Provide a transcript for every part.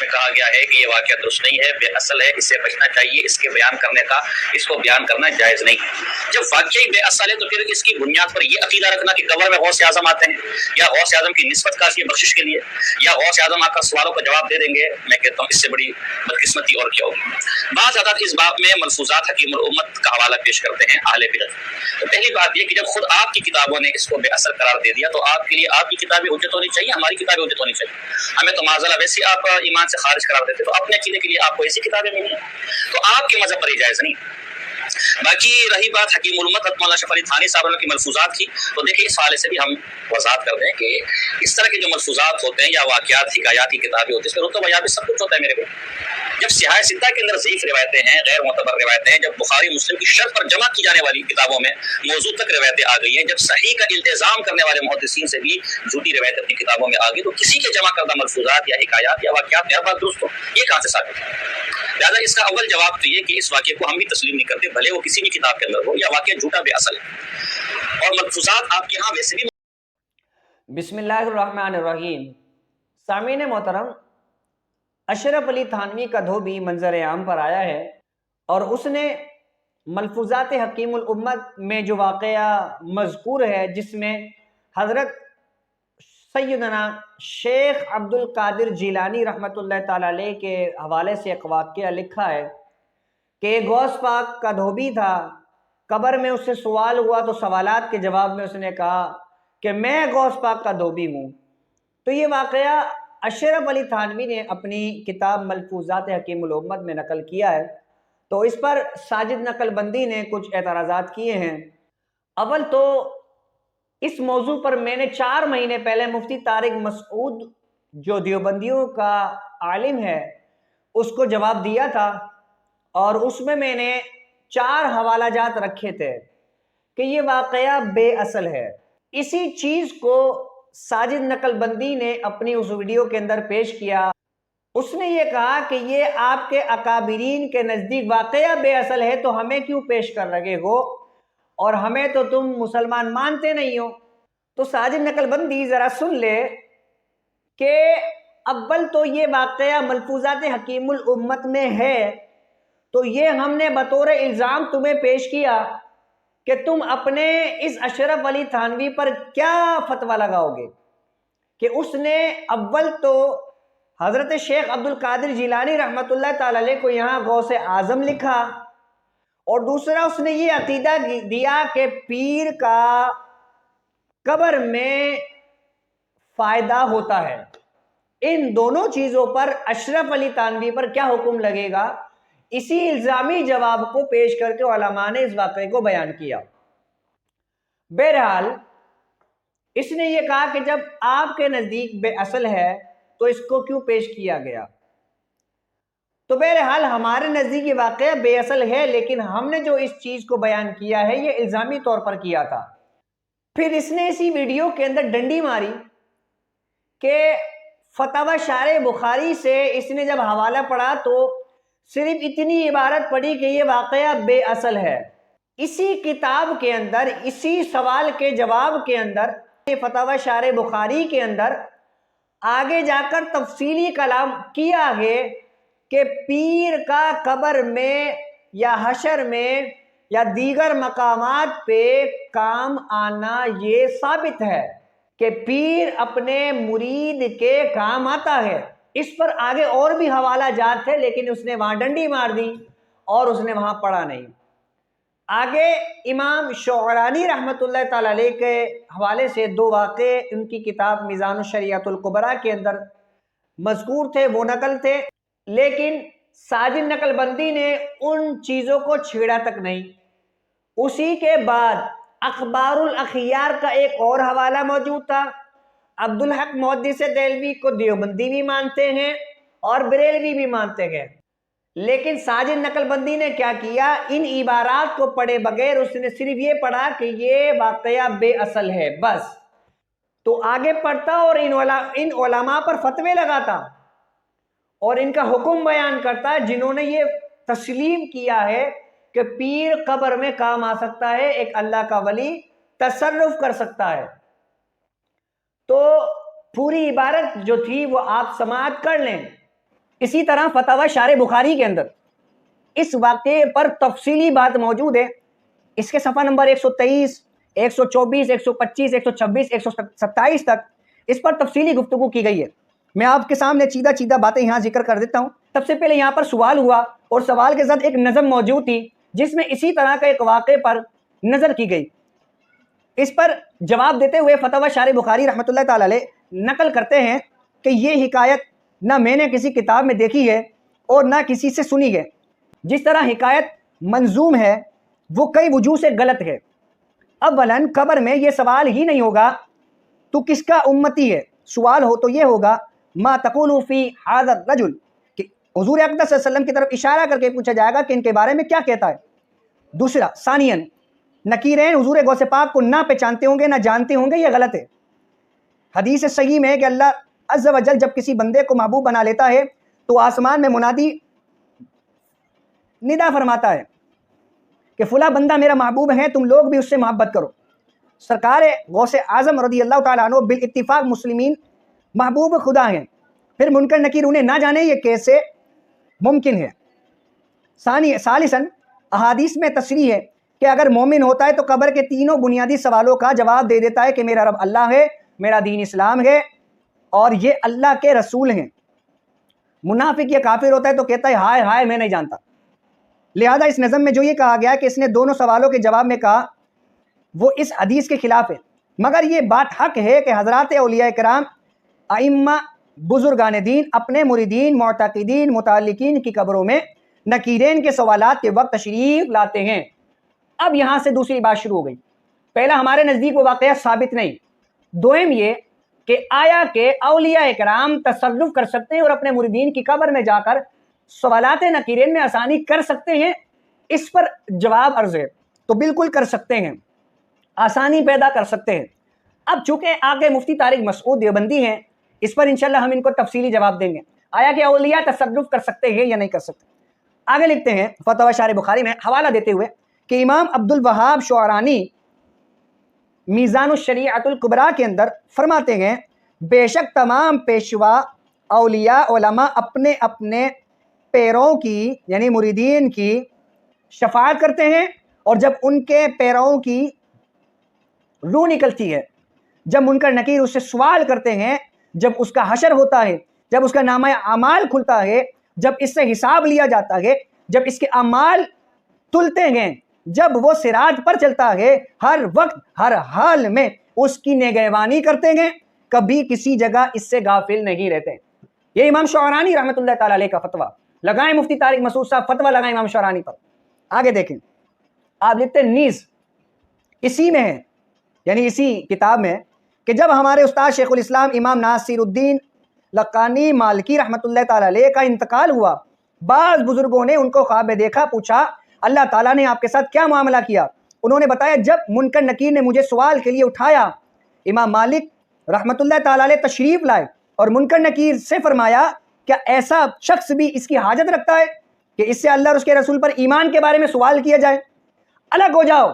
میں کہا گیا ہے کہ یہ واقعہ درست نہیں ہے، بے اصل ہے، اس سے بچنا چاہیے، اس کے بیان کرنے کا، اس کو بیان کرنا جائز نہیں۔ جب واقعی بے اصل ہے تو پھر اس کی بنیاد پر یہ عقیدہ رکھنا کہ قبر میں غوث اعظم آتے ہیں یا غوث اعظم کی نسبت کافی ہے بخشش کے لیے، یا غوث اعظم آ کر سوالوں کا جواب دے دیں گے، میں کہتا ہوں اس سے بڑی بدقسمتی اور کیا ہوگی۔ بعض حضرات اس باب میں ملفوظات حکیم الامت کا حوالہ پیش کرتے ہیں اہل بدعت۔ تو پہلی بات یہ کہ جب خود آپ کی کتابوں نے اس کو بے اثر قرار دے دیا تو آپ کے لیے آپ کی کتابیں حجت ہونی چاہیے، ہماری کتابیں حجت ہونی چاہیے۔ ہمیں تو معذرہ ویسے آپ ایمان سے خارج قرار دیتے تو اپنے عقیدے کے لیے آپ کو ایسی کتابیں ملی تو آپ کے مذہب پر یہ جائز نہیں۔ باقی رہی بات حکیم الامت مولانا شریف علی تھانی صاحب کی ملفوظات کی، تو دیکھیں اس حوالے سے بھی ہم وضاحت کر دیں کہ اس طرح کے جو ملفوظات ہوتے ہیں یا واقعات حکایات کی کتابیں ہوتی ہیں اس میں رتبہ بیان بھی سب کچھ ہوتا ہے میرے کو۔ جب سیاہ ستہ کے اندر ضعیف روایتیں ہیں، غیر معتبر روایتیں ہیں، جب بخاری مسلم کی شرط پر جمع کی جانے والی کتابوں میں موضوع تک روایتیں آ گئی ہیں، جب صحیح کا التزام کرنے والے محدثین سے بھی جھوٹی روایتیں اپنی کتابوں میں آ گئی، تو کسی کے جمع کردہ ملفوظات یا حکایات یا واقعات میں ہر بات درست ہو، یہ کہاں سے ثابت ہے؟ لہٰذا اس کا اول جواب تو یہ کہ اس واقعے کو ہم بھی تسلیم نہیں کرتے، بھلے وہ کسی بھی کتاب کے اندر ہو یا واقعہ جھوٹا بے اصل ہے۔ اور ملفوظات آپ کے ہاں ویسے بھی بسم اللہ الرحمن الرحیم۔ سامعین محترم، اشرف علی تھانوی کا دھوبی منظر عام پر آیا ہے اور اس نے ملفوظات حکیم الامت میں جو واقعہ مذکور ہے جس میں حضرت سیدنا شیخ عبد القادر جیلانی رحمۃ اللہ تعالیٰ علیہ کے حوالے سے ایک واقعہ لکھا ہے کہ غوث پاک کا دھوبی تھا، قبر میں اس سے سوال ہوا تو سوالات کے جواب میں اس نے کہا کہ میں غوث پاک کا دھوبی ہوں۔ تو یہ واقعہ اشرف علی تھانوی نے اپنی کتاب ملفوظات حکیم الامت میں نقل کیا ہے۔ تو اس پر ساجد نقل بندی نے کچھ اعتراضات کیے ہیں۔ اول تو اس موضوع پر میں نے 4 مہینے پہلے مفتی طارق مسعود جو دیوبندیوں کا عالم ہے اس کو جواب دیا تھا، اور اس میں نے 4 حوالہ جات رکھے تھے کہ یہ واقعہ بے اصل ہے۔ اسی چیز کو ساجد نقل بندی نے اپنی اس ویڈیو کے اندر پیش کیا۔ اس نے یہ کہا کہ یہ آپ کے اکابرین کے نزدیک واقعہ بے اصل ہے تو ہمیں کیوں پیش کر رہے ہو، اور ہمیں تو تم مسلمان مانتے نہیں ہو۔ تو ساجد نقل بندی ذرا سن لے کہ اول تو یہ واقعہ ملفوظات حکیم الامت میں ہے، تو یہ ہم نے بطور الزام تمہیں پیش کیا کہ تم اپنے اس اشرف علی تھانوی پر کیا فتویٰ لگاؤ گے کہ اس نے اول تو حضرت شیخ عبد القادر جیلانی رحمۃ اللہ تعالی علیہ کو یہاں غوث اعظم لکھا، اور دوسرا اس نے یہ عقیدہ دیا کہ پیر کا قبر میں فائدہ ہوتا ہے۔ ان دونوں چیزوں پر اشرف علی تھانوی پر کیا حکم لگے گا، اسی الزامی جواب کو پیش کر کے علماء نے اس واقعے کو بیان کیا۔ بہرحال اس نے یہ کہا کہ جب آپ کے نزدیک بے اصل ہے تو اس کو کیوں پیش کیا گیا؟ تو بہرحال ہمارے نزدیک یہ واقعہ بے اصل ہے، لیکن ہم نے جو اس چیز کو بیان کیا ہے یہ الزامی طور پر کیا تھا۔ پھر اس نے اسی ویڈیو کے اندر ڈنڈی ماری کہ فتاوی شارح بخاری سے اس نے جب حوالہ پڑھا تو صرف اتنی عبارت پڑھی کہ یہ واقعہ بے اصل ہے۔ اسی کتاب کے اندر، اسی سوال کے جواب کے اندر، فتاوی شارح بخاری کے اندر آگے جا کر تفصیلی کلام کیا ہے کہ پیر کا قبر میں یا حشر میں یا دیگر مقامات پہ کام آنا یہ ثابت ہے کہ پیر اپنے مرید کے کام آتا ہے۔ اس پر آگے اور بھی حوالہ جات تھے لیکن اس نے وہاں ڈنڈی مار دی اور اس نے وہاں پڑھا نہیں۔ آگے امام شعرانی رحمۃ اللہ تعالی علیہ کے حوالے سے 2 واقعے ان کی کتاب میزان الشریعت الکبریٰ کے اندر مذکور تھے، وہ نقل تھے، لیکن ساجد نقل بندی نے ان چیزوں کو چھیڑا تک نہیں۔ اسی کے بعد اخبار الاخیار کا ایک اور حوالہ موجود تھا۔ عبدالحق محدث دہلوی کو دیوبندی بھی مانتے ہیں اور بریلوی بھی مانتے ہیں، لیکن ساجد نقل بندی نے کیا کیا، ان عبارات کو پڑھے بغیر اس نے صرف یہ پڑھا کہ یہ واقعہ بے اصل ہے بس۔ تو آگے پڑھتا اور ان علماء پر فتوے لگاتا اور ان کا حکم بیان کرتا جنہوں نے یہ تسلیم کیا ہے کہ پیر قبر میں کام آ سکتا ہے، ایک اللہ کا ولی تصرف کر سکتا ہے۔ تو پوری عبارت جو تھی وہ آپ سماعت کر لیں۔ اسی طرح فتاوی شارح بخاری کے اندر اس واقعے پر تفصیلی بات موجود ہے، اس کے صفحہ نمبر 123، 124، 125، 126، 127 تک اس پر تفصیلی گفتگو کی گئی ہے۔ میں آپ کے سامنے چیدہ باتیں یہاں ذکر کر دیتا ہوں۔ سب سے پہلے یہاں پر سوال ہوا اور سوال کے ساتھ ایک نظم موجود تھی جس میں اسی طرح کا ایک واقعے پر نظر کی گئی۔ اس پر جواب دیتے ہوئے فتاوی شارح بخاری رحمۃ اللہ تعالی علیہ نقل کرتے ہیں کہ یہ حکایت نہ میں نے کسی کتاب میں دیکھی ہے اور نہ کسی سے سنی ہے۔ جس طرح حکایت منظوم ہے وہ کئی وجوہ سے غلط ہے۔ اولاً قبر میں یہ سوال ہی نہیں ہوگا تو کس کا امتی ہے، سوال ہو تو یہ ہوگا ما تقول فی ھذا الرجل، کہ حضور اقدس صلی اللہ علیہ وسلم کی طرف اشارہ کر کے پوچھا جائے گا کہ ان کے بارے میں کیا کہتا ہے۔ دوسرا، ثانیاً نکیرین حضور غوث پاک کو نہ پہچانتے ہوں گے نہ جانتے ہوں گے، یہ غلط ہے۔ حدیث صحیح میں ہے کہ اللہ عز و جل جب کسی بندے کو محبوب بنا لیتا ہے تو آسمان میں منادی ندا فرماتا ہے کہ فلاں بندہ میرا محبوب ہے، تم لوگ بھی اس سے محبت کرو۔ سرکار غوث اعظم رضی اللہ تعالیٰ عنہ بالاتفاق مسلمین محبوب خدا ہیں، پھر منکر نکیر انہیں نہ جانے، یہ کیسے ممکن ہے؟ ثالثاً احادیث میں تصریح ہے کہ اگر مومن ہوتا ہے تو قبر کے تینوں بنیادی سوالوں کا جواب دے دیتا ہے کہ میرا رب اللہ ہے، میرا دین اسلام ہے اور یہ اللہ کے رسول ہیں۔ منافق یا کافر ہوتا ہے تو کہتا ہے ہائے ہائے میں نہیں جانتا۔ لہذا اس نظم میں جو یہ کہا گیا کہ اس نے دونوں سوالوں کے جواب میں کہا وہ اس حدیث کے خلاف ہے، مگر یہ بات حق ہے کہ حضرات اولیاء کرام ائمہ بزرگان دین اپنے مریدین معتقدین متعلقین کی قبروں میں نکیرین کے سوالات کے وقت تشریف لاتے ہیں۔ اب یہاں سے دوسری بات شروع ہو گئی۔ پہلا، ہمارے نزدیک وہ واقعہ ثابت نہیں۔ دوم یہ کہ آیا کہ اولیاء کرام تصرف کر سکتے ہیں اور اپنے مریدین کی قبر میں جا کر سوالات نکیرین میں آسانی کر سکتے ہیں؟ اس پر جواب عرض ہے تو بالکل کر سکتے ہیں، آسانی پیدا کر سکتے ہیں۔ اب چونکہ آگے مفتی طارق مسعود دیوبندی ہیں، اس پر انشاءاللہ ہم ان کو تفصیلی جواب دیں گے، آیا کہ اولیاء تصرف کر سکتے ہیں یا نہیں کر سکتے۔ آگے لکھتے ہیں فتاوی شارح بخاری میں حوالہ دیتے ہوئے کہ امام عبد الوہاب شعرانی میزان الشریعت الکبریٰ کے اندر فرماتے ہیں بے شک تمام پیشوا اولیاء علماء اپنے اپنے پیروں کی یعنی مریدین کی شفاعت کرتے ہیں، اور جب ان کے پیروں کی روح نکلتی ہے، جب منکر نکیر اس سے سوال کرتے ہیں، جب اس کا حشر ہوتا ہے، جب اس کا نامہ اعمال کھلتا ہے، جب اس سے حساب لیا جاتا ہے، جب اس کے اعمال تلتے ہیں، جب وہ صراط پر چلتا ہے، ہر وقت ہر حال میں اس کی نگہبانی کرتے ہیں، کبھی کسی جگہ اس سے غافل نہیں رہتے۔ یہ امام شعرانی رحمۃ اللہ تعالی علیہ کا فتویٰ، لگائیں مفتی طارق مسعود صاحب فتویٰ لگائیں امام شعرانی پر۔ آگے دیکھیں، آپ لکھتے ہیں نیز اسی میں ہے، یعنی اسی کتاب میں، کہ جب ہمارے استاد شیخ الاسلام امام ناصر الدین لقانی مالکی رحمۃ اللہ تعالی علیہ کا انتقال ہوا، بعض بزرگوں نے ان کو خواب میں دیکھا، پوچھا اللہ تعالیٰ نے آپ کے ساتھ کیا معاملہ کیا؟ انہوں نے بتایا جب منکر نکیر نے مجھے سوال کے لیے اٹھایا، امام مالک رحمۃ اللہ تعالی علیہ تشریف لائے اور منکر نکیر سے فرمایا کیا ایسا شخص بھی اس کی حاجت رکھتا ہے کہ اس سے اللہ اور اس کے رسول پر ایمان کے بارے میں سوال کیا جائے؟ الگ ہو جاؤ۔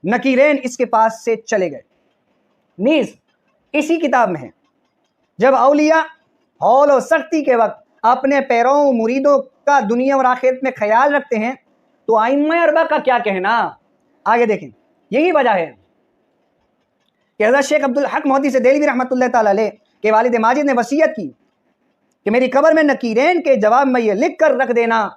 نکیرین اس کے پاس سے چلے گئے۔ نیز اسی کتاب میں ہے، جب اولیاء ہول و سختی کے وقت اپنے پیروں مریدوں کا دنیا اور آخرت میں خیال رکھتے ہیں تو ائمہ اربعہ کا کیا کہنا؟ آگے دیکھیں، یہی وجہ ہے کہ حضرت شیخ عبدالحق محدث دہلوی رحمۃ اللہ تعالی علیہ کے والد ماجد نے وصیت کی کہ میری قبر میں نکیرین کے جواب میں یہ لکھ کر رکھ دینا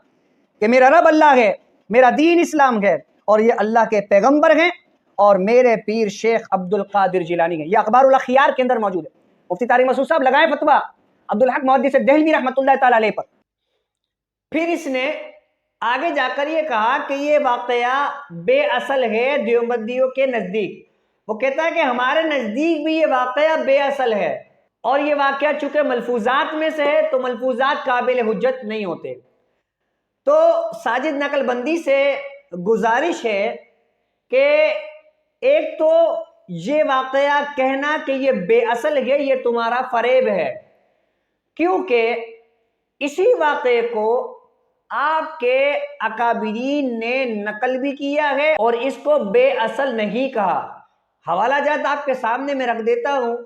کہ میرا رب اللہ ہے، میرا دین اسلام ہے اور یہ اللہ کے پیغمبر ہیں اور میرے پیر شیخ عبد القادر جیلانی ہیں۔ یہ اخبار الاخیار کے اندر موجود ہے۔ مفتی طارق مسعود صاحب لگائیں فتویٰ عبدالحق محدث دہلوی رحمۃ اللہ تعالی علیہ پر۔ پھر اس نے آگے جا کر یہ کہا کہ یہ واقعہ بے اصل ہے دیوبندیوں کے نزدیک۔ وہ کہتا ہے کہ ہمارے نزدیک بھی یہ واقعہ بے اصل ہے، اور یہ واقعہ چونکہ ملفوظات میں سے ہے تو ملفوظات قابل حجت نہیں ہوتے۔ تو ساجد نقل بندی سے گزارش ہے کہ ایک تو یہ واقعہ کہنا کہ یہ بے اصل ہے یہ تمہارا فریب ہے، کیونکہ اسی واقعے کو آپ کے اکابرین نے نقل بھی کیا ہے اور اس کو بے اصل نہیں کہا۔ حوالہ جات آپ کے سامنے میں رکھ دیتا ہوں،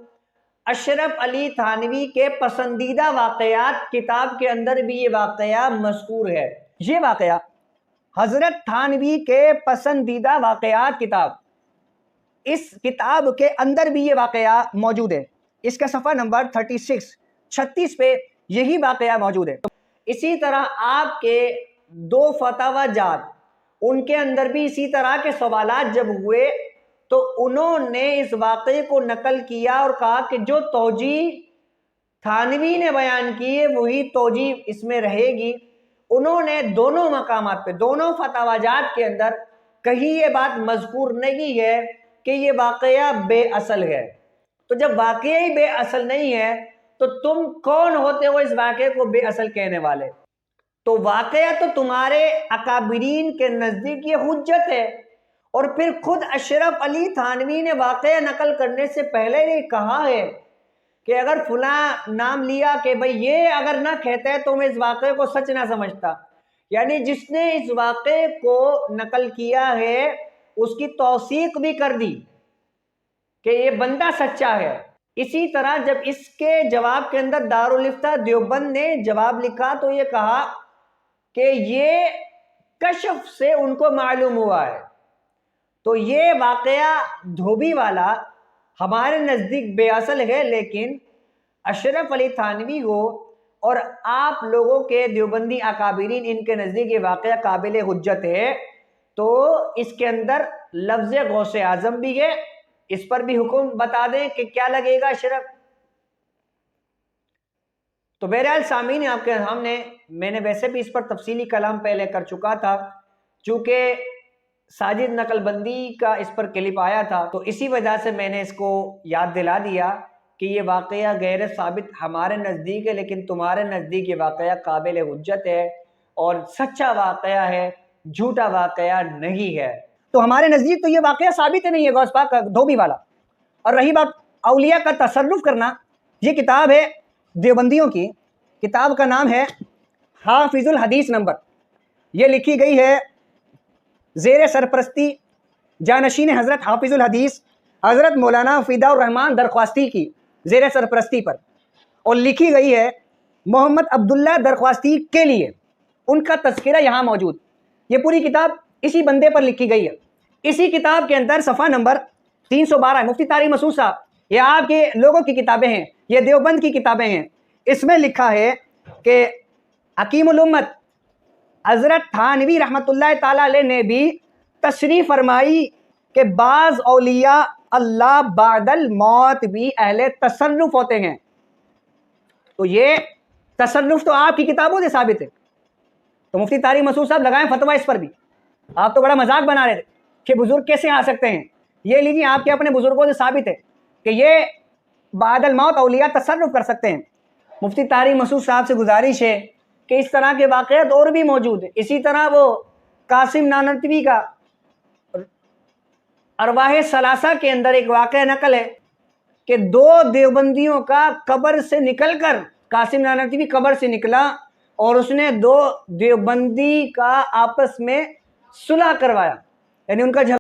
اشرف علی تھانوی کے پسندیدہ واقعات کتاب کے اندر بھی یہ واقعہ مذکور ہے. یہ واقعہ حضرت تھانوی کے پسندیدہ واقعات کتاب، اس کتاب کے اندر بھی یہ واقعہ موجود ہے. اس کا صفحہ نمبر 36 پہ یہی واقعہ موجود ہے. اسی طرح آپ کے 2 فتاوی جات، ان کے اندر بھی اسی طرح کے سوالات جب ہوئے تو انہوں نے اس واقعے کو نقل کیا اور کہا کہ جو توجیہ تھانوی نے بیان کی ہے وہی توجیہ اس میں رہے گی. انہوں نے دونوں مقامات پہ، دونوں فتاوی جات کے اندر کہیں یہ بات مذکور نہیں ہے کہ یہ واقعہ بے اصل ہے. تو جب واقعہ ہی بے اصل نہیں ہے تو تم کون ہوتے ہو اس واقعے کو بے اصل کہنے والے؟ تو واقعہ تو تمہارے اکابرین کے نزدیک یہ حجت ہے. اور پھر خود اشرف علی تھانوی نے واقعہ نقل کرنے سے پہلے یہ کہا ہے کہ اگر فلاں نام لیا کہ بھئی یہ اگر نہ کہتے تو میں اس واقعے کو سچ نہ سمجھتا. یعنی جس نے اس واقعے کو نقل کیا ہے اس کی توثیق بھی کر دی کہ یہ بندہ سچا ہے. اسی طرح جب اس کے جواب کے اندر دارالفتہ دیوبند نے جواب لکھا تو یہ کہا کہ یہ کشف سے ان کو معلوم ہوا ہے. تو یہ واقعہ دھوبی والا ہمارے نزدیک بے اصل ہے، لیکن اشرف علی تھانوی ہو اور آپ لوگوں کے دیوبندی اکابرین ان کے نزدیک یہ واقعہ قابل حجت ہے. تو اس کے اندر لفظ غوث اعظم بھی ہے، اس پر بھی حکم بتا دیں کہ کیا لگے گا اشرف. تو بہرحال سامعین آپ کے سامنے میں نے ویسے بھی اس پر تفصیلی کلام پہلے کر چکا تھا، چونکہ ساجد نقل بندی کا اس پر کلپ آیا تھا تو اسی وجہ سے میں نے اس کو یاد دلا دیا کہ یہ واقعہ غیر ثابت ہمارے نزدیک ہے، لیکن تمہارے نزدیک یہ واقعہ قابل حجت ہے اور سچا واقعہ ہے، جھوٹا واقعہ نہیں ہے. تو ہمارے نزدیک تو یہ واقعہ ثابت نہیں ہے غوث پاک کا دھوبی والا. اور رہی بات اولیاء کا تصرف کرنا، یہ کتاب ہے دیوبندیوں کی، کتاب کا نام ہے حافظ الحدیث نمبر. یہ لکھی گئی ہے زیر سرپرستی جانشین حضرت حافظ الحدیث حضرت مولانا فدا الرحمان درخواستی کی زیر سرپرستی پر، اور لکھی گئی ہے محمد عبداللہ درخواستی کے لیے. ان کا تذکرہ یہاں موجود. یہ پوری کتاب اسی بندے پر لکھی گئی ہے. اسی کتاب کے اندر صفحہ نمبر 312 مفتی طارق مسعود صاحب، یہ آپ کے لوگوں کی کتابیں ہیں، یہ دیوبند کی کتابیں ہیں. اس میں لکھا ہے کہ حکیم الامت حضرت تھانوی رحمۃ اللہ تعالی علیہ نے بھی تشریح فرمائی کہ بعض اولیاء اللہ بعد الموت بھی اہل تصرف ہوتے ہیں. تو یہ تصرف تو آپ کی کتابوں سے ثابت ہے. تو مفتی طارق مسعود صاحب لگائیں فتویٰ اس پر بھی. آپ تو بڑا مذاق بنا رہے تھے کہ بزرگ کیسے آ سکتے ہیں. یہ لیجیے آپ کے اپنے بزرگوں سے ثابت ہے کہ یہ بعد الموت اولیاء تصرف کر سکتے ہیں. مفتی طارق مسعود صاحب سے گزارش ہے کہ اس طرح کے واقعات اور بھی موجود ہیں. اسی طرح وہ قاسم نانوتوی کا ارواح ثلاثہ کے اندر ایک واقعہ نقل ہے کہ 2 دیوبندیوں کا قبر سے نکل کر، قاسم نانوتوی قبر سے نکلا اور اس نے 2 دیوبندی کا آپس میں صلح کروایا، یعنی ان کا